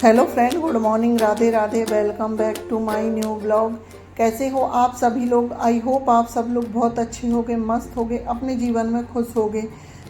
Hello friend, good morning, Radhe Radhe. Welcome back to my new blog. कैसे हो आप सभी लोग? आई होप आप सब लोग बहुत अच्छे होगे, मस्त होगे, अपने जीवन में खुश होगे।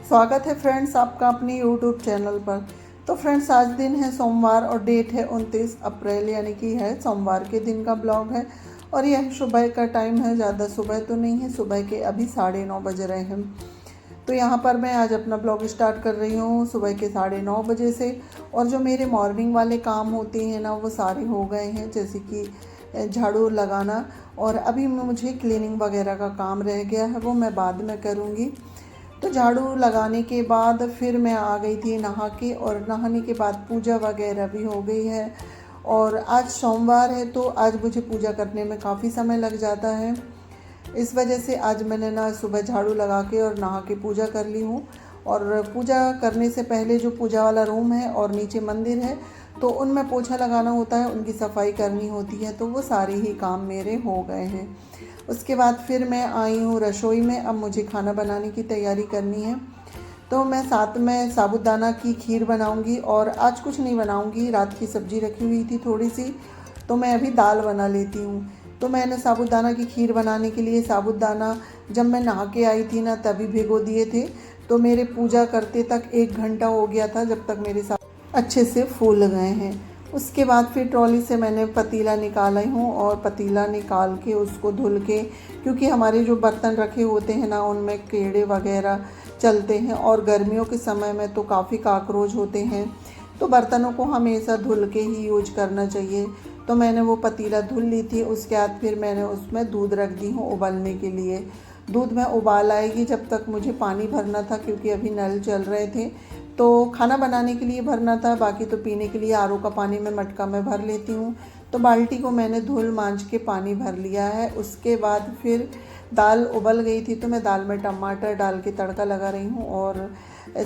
स्वागत है फ्रेंड्स आपका अपने यूट्यूब चैनल पर। तो फ्रेंड्स, आज दिन है सोमवार और डेट है 29 अप्रैल, यानी कि है सोमवार के दिन का ब्लॉग है। और यह सुबह का टाइम है, ज़्यादा सुबह तो नहीं है, सुबह के अभी 9:30 बज रहे हैं। तो यहाँ पर मैं आज अपना ब्लॉग स्टार्ट कर रही हूँ सुबह के 9:30 बजे से। और जो मेरे मॉर्निंग वाले काम होते हैं ना, वो सारे हो गए हैं, जैसे कि झाड़ू लगाना। और अभी मुझे क्लीनिंग वगैरह का काम रह गया है, वो मैं बाद में करूँगी। तो झाड़ू लगाने के बाद फिर मैं आ गई थी नहा के, और नहाने के बाद पूजा वगैरह भी हो गई है। और आज सोमवार है तो आज मुझे पूजा करने में काफ़ी समय लग जाता है। इस वजह से आज मैंने ना सुबह झाड़ू लगा के और नहा के पूजा कर ली हूँ। और पूजा करने से पहले जो पूजा वाला रूम है और नीचे मंदिर है, तो उनमें पोछा लगाना होता है, उनकी सफाई करनी होती है। तो वो सारे ही काम मेरे हो गए हैं। उसके बाद फिर मैं आई हूँ रसोई में। अब मुझे खाना बनाने की तैयारी करनी है। तो मैं साथ में साबूदाना की खीर बनाऊंगी, और आज कुछ नहीं बनाऊंगी, रात की सब्ज़ी रखी हुई थी थोड़ी सी, तो मैं अभी दाल बना लेती हूँ। तो मैंने साबूदाना की खीर बनाने के लिए साबूदाना जब मैं नहा के आई थी ना, तभी भिगो दिए थे। तो मेरे पूजा करते तक 1 घंटा हो गया था, जब तक मेरे साथ अच्छे से फूल गए हैं। उसके बाद फिर ट्रॉली से मैंने पतीला निकाला हूँ, और पतीला निकाल के उसको धुल के, क्योंकि हमारे जो बर्तन रखे होते हैं ना, उनमें कीड़े वगैरह चलते हैं, और गर्मियों के समय में तो काफ़ी काकरोच होते हैं। तो बर्तनों को हमेशा धुल के ही यूज करना चाहिए। तो मैंने वो पतीला धुल ली थी। उसके बाद फिर मैंने उसमें दूध रख दी हूँ उबलने के लिए। दूध में उबाल आएगी, जब तक मुझे पानी भरना था, क्योंकि अभी नल चल रहे थे। तो खाना बनाने के लिए भरना था, बाकी तो पीने के लिए आरओ का पानी मैं मटका में भर लेती हूँ। तो बाल्टी को मैंने धुल मांज के पानी भर लिया है। उसके बाद फिर दाल उबल गई थी, तो मैं दाल में टमाटर डाल के तड़का लगा रही हूँ। और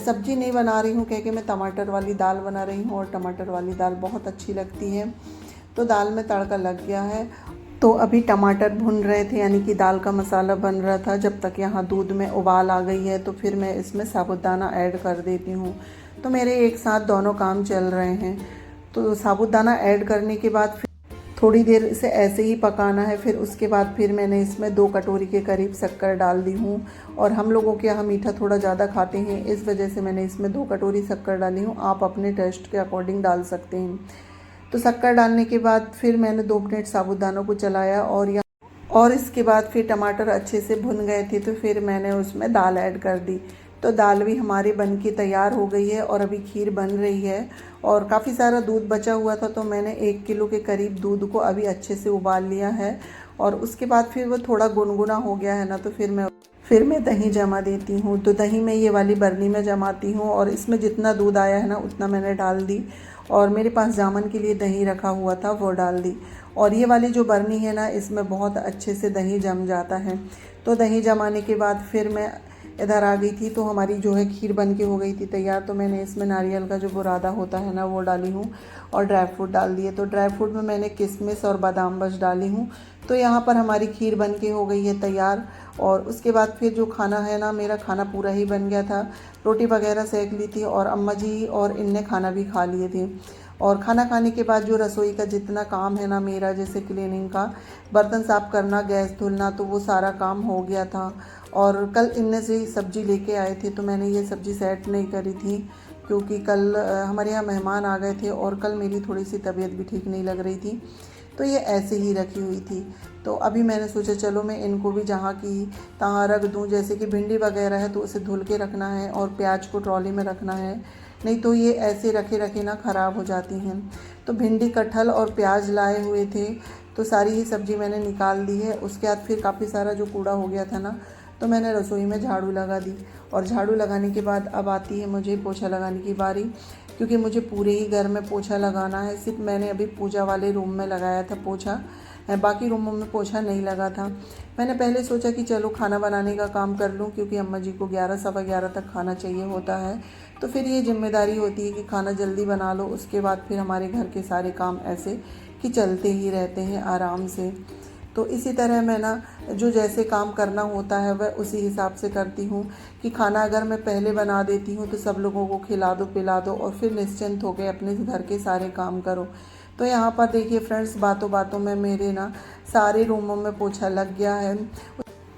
सब्जी नहीं बना रही हूँ, कह मैं टमाटर वाली दाल बना रही हूँ, और टमाटर वाली दाल बहुत अच्छी लगती है। तो दाल में तड़का लग गया है। तो अभी टमाटर भुन रहे थे, यानी कि दाल का मसाला बन रहा था, जब तक यहाँ दूध में उबाल आ गई है। तो फिर मैं इसमें साबूदाना ऐड कर देती हूँ। तो मेरे एक साथ दोनों काम चल रहे हैं। तो साबूदाना ऐड करने के बाद फिर थोड़ी देर इसे ऐसे ही पकाना है। फिर उसके बाद फिर मैंने इसमें 2 कटोरी के करीब शक्कर डाल दी हूँ। और हम लोगों के यहाँ मीठा थोड़ा ज़्यादा खाते हैं, इस वजह से मैंने इसमें 2 कटोरी शक्कर डाली हूँ। आप अपने टेस्ट के अकॉर्डिंग डाल सकते हैं। तो शक्कर डालने के बाद फिर मैंने 2 मिनट साबूदानों को चलाया, और इसके बाद फिर टमाटर अच्छे से भुन गए थे, तो फिर मैंने उसमें दाल ऐड कर दी। तो दाल भी हमारी बन के तैयार हो गई है, और अभी खीर बन रही है। और काफ़ी सारा दूध बचा हुआ था, तो मैंने 1 किलो के करीब दूध को अभी अच्छे से उबाल लिया है। और उसके बाद फिर वो थोड़ा गुनगुना हो गया है ना, तो फिर मैं दही जमा देती हूँ। तो दही मैं ये वाली बरनी में जमाती हूँ, और इसमें जितना दूध आया है ना, उतना मैंने डाल दी। और मेरे पास जामन के लिए दही रखा हुआ था, वो डाल दी। और ये वाली जो बरनी है ना, इसमें बहुत अच्छे से दही जम जाता है। तो दही जमाने के बाद फिर मैं इधर आ गई थी। तो हमारी जो है खीर बन के हो गई थी तैयार। तो मैंने इसमें नारियल का जो बुरादा होता है ना, वो डाली हूँ, और ड्राई फ्रूट डाल दिए। तो ड्राई फ्रूट में मैंने किशमिश और बादाम बस डाली हूँ। तो यहाँ पर हमारी खीर बन के हो गई है तैयार। और उसके बाद फिर जो खाना है ना, मेरा खाना पूरा ही बन गया था। रोटी वगैरह सेक ली थी, और अम्मा जी और इनने खाना भी खा लिए थे। और खाना खाने के बाद जो रसोई का जितना काम है ना मेरा, जैसे क्लीनिंग का, बर्तन साफ़ करना, गैस धुलना, तो वो सारा काम हो गया था। और कल इनने से सब्ज़ी लेके आए थे, तो मैंने ये सब्ज़ी सेट नहीं करी थी, क्योंकि कल हमारे यहाँ मेहमान आ गए थे, और कल मेरी थोड़ी सी तबीयत भी ठीक नहीं लग रही थी। तो ये ऐसे ही रखी हुई थी। तो अभी मैंने सोचा चलो मैं इनको भी जहाँ की तहाँ रख दूँ। जैसे कि भिंडी वगैरह है, तो उसे धुल के रखना है, और प्याज को ट्रॉली में रखना है, नहीं तो ये ऐसे रखे रखे ना ख़राब हो जाती हैं। तो भिंडी, कटहल और प्याज लाए हुए थे, तो सारी ही सब्ज़ी मैंने निकाल दी है। उसके बाद फिर काफ़ी सारा जो कूड़ा हो गया था ना, तो मैंने रसोई में झाड़ू लगा दी। और झाड़ू लगाने के बाद अब आती है मुझे पोछा लगाने की बारी, क्योंकि मुझे पूरे ही घर में पोछा लगाना है। सिर्फ मैंने अभी पूजा वाले रूम में लगाया था पोछा, बाकी रूमों में पोछा नहीं लगा था। मैंने पहले सोचा कि चलो खाना बनाने का काम कर लूँ, क्योंकि अम्मा जी को 11 सवा 11 तक खाना चाहिए होता है। तो फिर ये जिम्मेदारी होती है कि खाना जल्दी बना लो। उसके बाद फिर हमारे घर के सारे काम ऐसे कि चलते ही रहते हैं आराम से। तो इसी तरह मैं ना जो जैसे काम करना होता है वह उसी हिसाब से करती हूँ कि खाना अगर मैं पहले बना देती हूँ तो सब लोगों को खिला दो पिला दो और फिर निश्चिंत हो के अपने घर के सारे काम करो। तो यहाँ पर देखिए फ्रेंड्स, बातों बातों में मेरे ना सारे रूमों में पोछा लग गया है।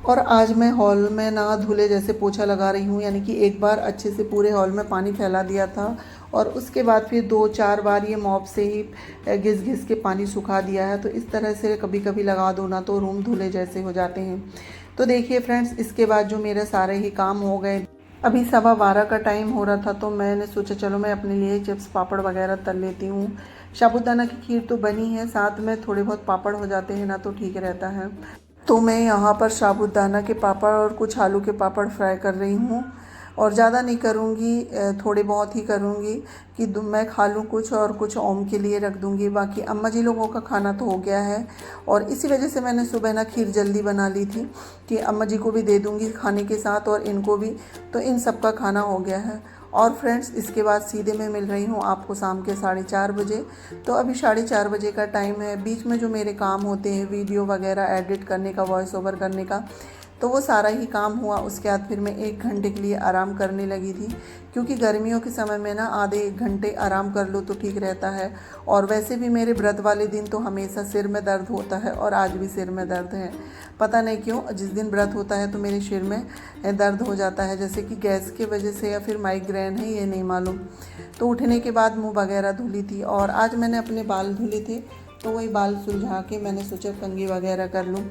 और आज मैं हॉल में ना धुले जैसे पोछा लगा रही हूँ, यानी कि एक बार अच्छे से पूरे हॉल में पानी फैला दिया था और उसके बाद फिर 2-4 बार ये मॉप से ही घिस घिस के पानी सुखा दिया है। तो इस तरह से कभी कभी लगा दो ना तो रूम धुले जैसे हो जाते हैं। तो देखिए फ्रेंड्स, इसके बाद जो मेरे सारे ही काम हो गए, अभी 12:15 का टाइम हो रहा था तो मैंने सोचा चलो मैं अपने लिए चिप्स पापड़ वगैरह तल लेती हूँ। साबूदाना की खीर तो बनी है, साथ में थोड़े बहुत पापड़ हो जाते हैं ना तो ठीक रहता है। तो मैं यहाँ पर साबूदाना के पापड़ और कुछ आलू के पापड़ फ्राई कर रही हूँ और ज़्यादा नहीं करूँगी, थोड़े बहुत ही करूँगी कि मैं खा लूँ कुछ और कुछ ओम के लिए रख दूँगी। बाकी अम्मा जी लोगों का खाना तो हो गया है और इसी वजह से मैंने सुबह ना खीर जल्दी बना ली थी कि अम्मा जी को भी दे दूँगी खाने के साथ और इनको भी, तो इन सब का खाना हो गया है। और फ्रेंड्स, इसके बाद सीधे मैं मिल रही हूँ आपको शाम के 4:30 बजे। तो अभी 4:30 बजे का टाइम है। बीच में जो मेरे काम होते हैं वीडियो वगैरह एडिट करने का, वॉइस ओवर करने का, तो वो सारा ही काम हुआ। उसके बाद फिर मैं 1 घंटे के लिए आराम करने लगी थी, क्योंकि गर्मियों के समय में ना आधे 1 घंटे आराम कर लो तो ठीक रहता है। और वैसे भी मेरे व्रत वाले दिन तो हमेशा सिर में दर्द होता है और आज भी सिर में दर्द है। पता नहीं क्यों, जिस दिन व्रत होता है तो मेरे सिर में दर्द हो जाता है, जैसे कि गैस की वजह से या फिर माइग्रेन है, ये नहीं मालूम। तो उठने के बाद मुँह वगैरह धुली थी और आज मैंने अपने बाल धुले थे, तो वही बाल सुलझा के मैंने सोचा कंघी वगैरह कर लूँ।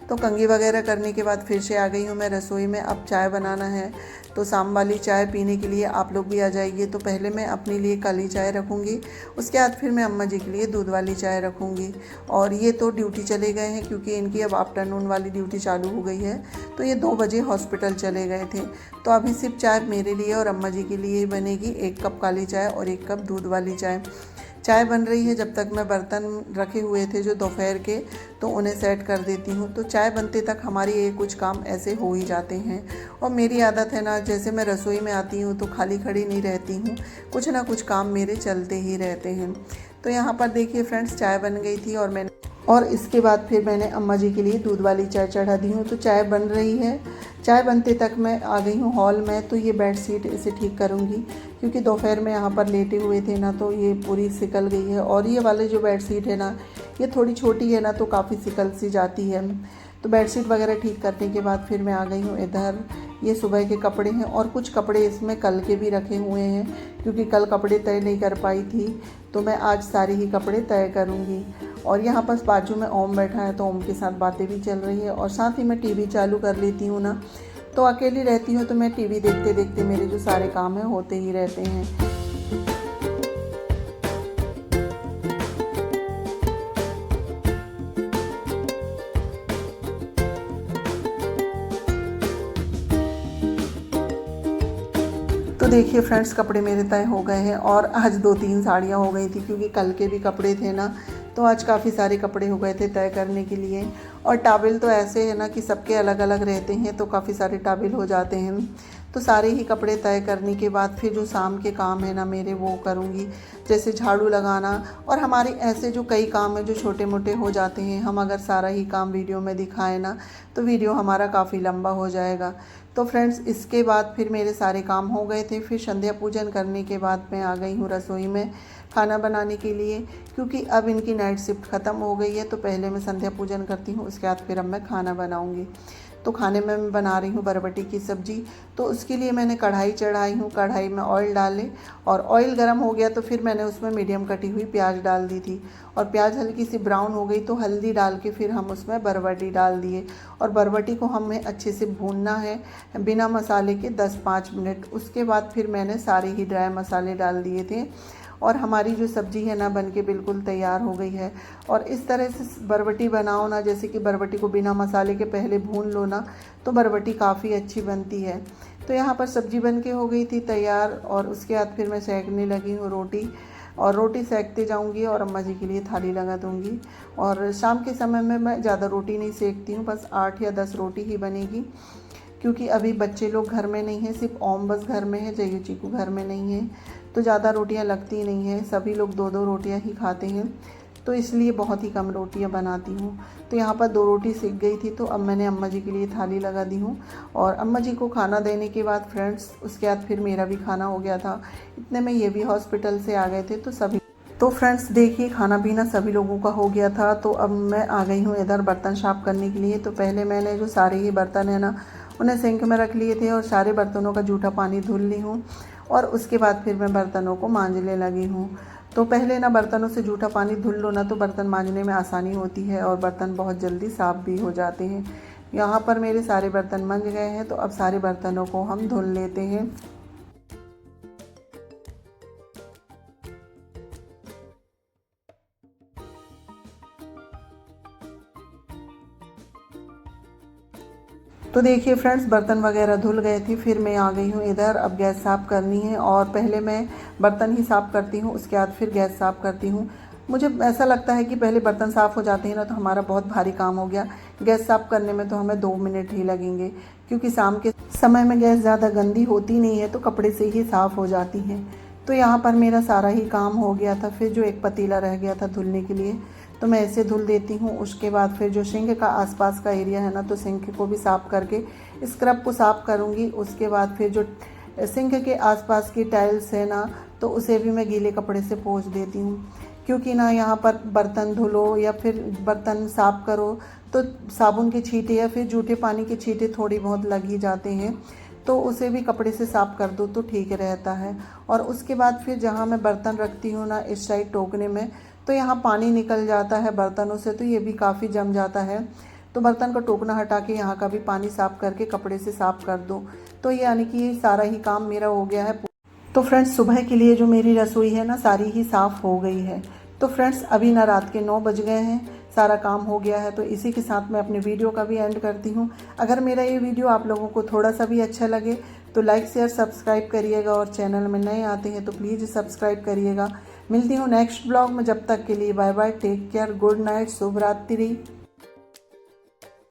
तो कंघी वगैरह करने के बाद फिर से आ गई हूँ मैं रसोई में। अब चाय बनाना है, तो शाम वाली चाय पीने के लिए आप लोग भी आ जाइए। तो पहले मैं अपने लिए काली चाय रखूँगी, उसके बाद फिर मैं अम्मा जी के लिए दूध वाली चाय रखूँगी। और ये तो ड्यूटी चले गए हैं, क्योंकि इनकी अब आफ्टरनून वाली ड्यूटी चालू हो गई है, तो ये 2 बजे हॉस्पिटल चले गए थे। तो अभी सिर्फ चाय मेरे लिए और अम्मा जी के लिए ही बनेगी, 1 कप काली चाय और 1 कप दूध वाली चाय। चाय बन रही है, जब तक मैं बर्तन रखे हुए थे जो दोपहर के, तो उन्हें सेट कर देती हूँ। तो चाय बनते तक हमारी ये कुछ काम ऐसे हो ही जाते हैं। और मेरी आदत है ना, जैसे मैं रसोई में आती हूँ तो खाली खड़ी नहीं रहती हूँ, कुछ ना कुछ काम मेरे चलते ही रहते हैं। तो यहाँ पर देखिए फ्रेंड्स, चाय बन गई थी और इसके बाद फिर मैंने अम्मा जी के लिए दूध वाली चाय चढ़ा दी हूँ। तो चाय बन रही है, चाय बनते तक मैं आ गई हूँ हॉल में। तो ये बेडशीट इसे ठीक करूँगी, क्योंकि दोपहर में यहाँ पर लेटे हुए थे ना, तो ये पूरी सिकल गई है। और ये वाले जो बेडशीट है ना, ये थोड़ी छोटी है ना, तो काफ़ी सिकल सी जाती है। तो बेडशीट वगैरह ठीक करने के बाद फिर मैं आ गई हूँ इधर। ये सुबह के कपड़े हैं और कुछ कपड़े इसमें कल के भी रखे हुए हैं, क्योंकि कल कपड़े तय नहीं कर पाई थी, तो मैं आज सारे ही कपड़े तय करूँगी। और यहाँ पर बाजू में ओम बैठा है, तो ओम के साथ बातें भी चल रही है और साथ ही मैं टीवी चालू कर लेती हूँ ना। तो अकेली रहती हूँ तो मैं टीवी देखते देखते मेरे जो सारे काम हैं होते ही रहते हैं। तो देखिए फ्रेंड्स, कपड़े मेरे तय हो गए हैं और आज 2-3 साड़ियाँ हो गई थी, क्योंकि कल के भी कपड़े थे ना, तो आज काफ़ी सारे कपड़े हो गए थे तय करने के लिए। और टावल तो ऐसे है ना कि सबके अलग अलग रहते हैं, तो काफ़ी सारे टावल हो जाते हैं। तो सारे ही कपड़े तय करने के बाद फिर जो शाम के काम है ना मेरे, वो करूँगी, जैसे झाड़ू लगाना। और हमारे ऐसे जो कई काम हैं जो छोटे मोटे हो जाते हैं, हम अगर सारा ही काम वीडियो में दिखाएं ना, तो वीडियो हमारा काफ़ी लंबा हो जाएगा। तो फ्रेंड्स, इसके बाद फिर मेरे सारे काम हो गए थे। फिर संध्या पूजन करने के बाद मैं आ गई हूँ रसोई में खाना बनाने के लिए, क्योंकि अब इनकी नाइट शिफ्ट ख़त्म हो गई है। तो पहले मैं संध्या पूजन करती हूँ, उसके बाद फिर अब मैं खाना बनाऊँगी। तो खाने में मैं बना रही हूँ बरबटी की सब्ज़ी। तो उसके लिए मैंने कढ़ाई चढ़ाई हूँ, कढ़ाई में ऑयल डाले और ऑयल गर्म हो गया तो फिर मैंने उसमें मीडियम कटी हुई प्याज डाल दी थी। और प्याज हल्की सी ब्राउन हो गई तो हल्दी डाल के फिर हम उसमें बरबटी डाल दिए। और बरबटी को हमें अच्छे से भूनना है बिना मसाले के 10-5 मिनट। उसके बाद फिर मैंने सारे ही ड्राई मसाले डाल दिए थे और हमारी जो सब्ज़ी है ना बनके बिल्कुल तैयार हो गई है। और इस तरह से बरबटी बनाओ ना, जैसे कि बरबटी को बिना मसाले के पहले भून लो ना, तो बरबटी काफ़ी अच्छी बनती है। तो यहाँ पर सब्ज़ी बनके हो गई थी तैयार और उसके बाद फिर मैं सेकने लगी हूँ रोटी। और रोटी सेकते जाऊँगी और अम्मा जी के लिए थाली लगा दूँगी। और शाम के समय में मैं ज़्यादा रोटी नहीं सेकती हूँ, बस 8 या 10 रोटी ही बनेगी, क्योंकि अभी बच्चे लोग घर में नहीं हैं, सिर्फ ओम बस घर में है, जयू चीकू घर में नहीं है। तो ज़्यादा रोटियां लगती नहीं हैं, सभी लोग 2-2 रोटियां ही खाते हैं। तो इसलिए बहुत ही कम रोटियां बनाती हूँ। तो यहाँ पर 2 रोटी सिक गई थी, तो अब मैंने अम्मा जी के लिए थाली लगा दी हूँ। और अम्मा जी को खाना देने के बाद फ्रेंड्स, उसके बाद फिर मेरा भी खाना हो गया था। इतने में ये भी हॉस्पिटल से आ गए थे। तो फ्रेंड्स देखिए, खाना पीना सभी लोगों का हो गया था। तो अब मैं आ गई हूँ इधर बर्तन साफ़ करने के लिए। तो पहले मैंने जो सारे ही बर्तन है ना, उन्हें सिंक में रख लिए थे और सारे बर्तनों का जूठा पानी धुल ली हूँ। और उसके बाद फिर मैं बर्तनों को मांजने लगी हूँ। तो पहले ना बर्तनों से जूठा पानी धुल लो ना, तो बर्तन मांजने में आसानी होती है और बर्तन बहुत जल्दी साफ़ भी हो जाते हैं। यहाँ पर मेरे सारे बर्तन मंज गए हैं, तो अब सारे बर्तनों को हम धुल लेते हैं। तो देखिए फ्रेंड्स, बर्तन वगैरह धुल गए थे। फिर मैं आ गई हूँ इधर, अब गैस साफ़ करनी है। और पहले मैं बर्तन ही साफ़ करती हूँ, उसके बाद फिर गैस साफ़ करती हूँ। मुझे ऐसा लगता है कि पहले बर्तन साफ़ हो जाते हैं ना, तो हमारा बहुत भारी काम हो गया। गैस साफ़ करने में तो हमें 2 मिनट ही लगेंगे, क्योंकि शाम के समय में गैस ज़्यादा गंदी होती नहीं है, तो कपड़े से ही साफ़ हो जाती हैं। तो यहाँ पर मेरा सारा ही काम हो गया था। फिर जो एक पतीला रह गया था धुलने के लिए, तो मैं इसे धुल देती हूँ। उसके बाद फिर जो सिंक का आसपास का एरिया है ना, तो सिंक को भी साफ़ करके स्क्रब को साफ़ करूँगी। उसके बाद फिर जो सिंक के आसपास की टाइल्स है ना, तो उसे भी मैं गीले कपड़े से पोंछ देती हूँ। क्योंकि ना यहाँ पर बर्तन धुलो या फिर बर्तन साफ़ करो, तो साबुन के छींटे या फिर जूठे पानी के छींटे थोड़ी बहुत लग ही जाते हैं। तो उसे भी कपड़े से साफ़ कर दो तो ठीक रहता है। और उसके बाद फिर जहाँ मैं बर्तन रखती हूँ ना, इस साइड टोकने में, तो यहाँ पानी निकल जाता है बर्तनों से, तो ये भी काफ़ी जम जाता है। तो बर्तन का टोकना हटा के यहाँ का भी पानी साफ़ करके कपड़े से साफ़ कर दो। तो यानी कि ये सारा ही काम मेरा हो गया है। तो फ्रेंड्स, सुबह के लिए जो मेरी रसोई है ना, सारी ही साफ़ हो गई है। तो फ्रेंड्स, अभी ना रात के 9 बज गए हैं, सारा काम हो गया है। तो इसी के साथ मैं अपने वीडियो का भी एंड करती हूँ। अगर मेरा ये वीडियो आप लोगों को थोड़ा सा भी अच्छा लगे तो लाइक शेयर सब्सक्राइब करिएगा, और चैनल में नए आते हैं तो प्लीज़ सब्सक्राइब करिएगा। मिलती हूँ नेक्स्ट ब्लॉग में, जब तक के लिए bye bye, take care, good night, शुभ रात्रि।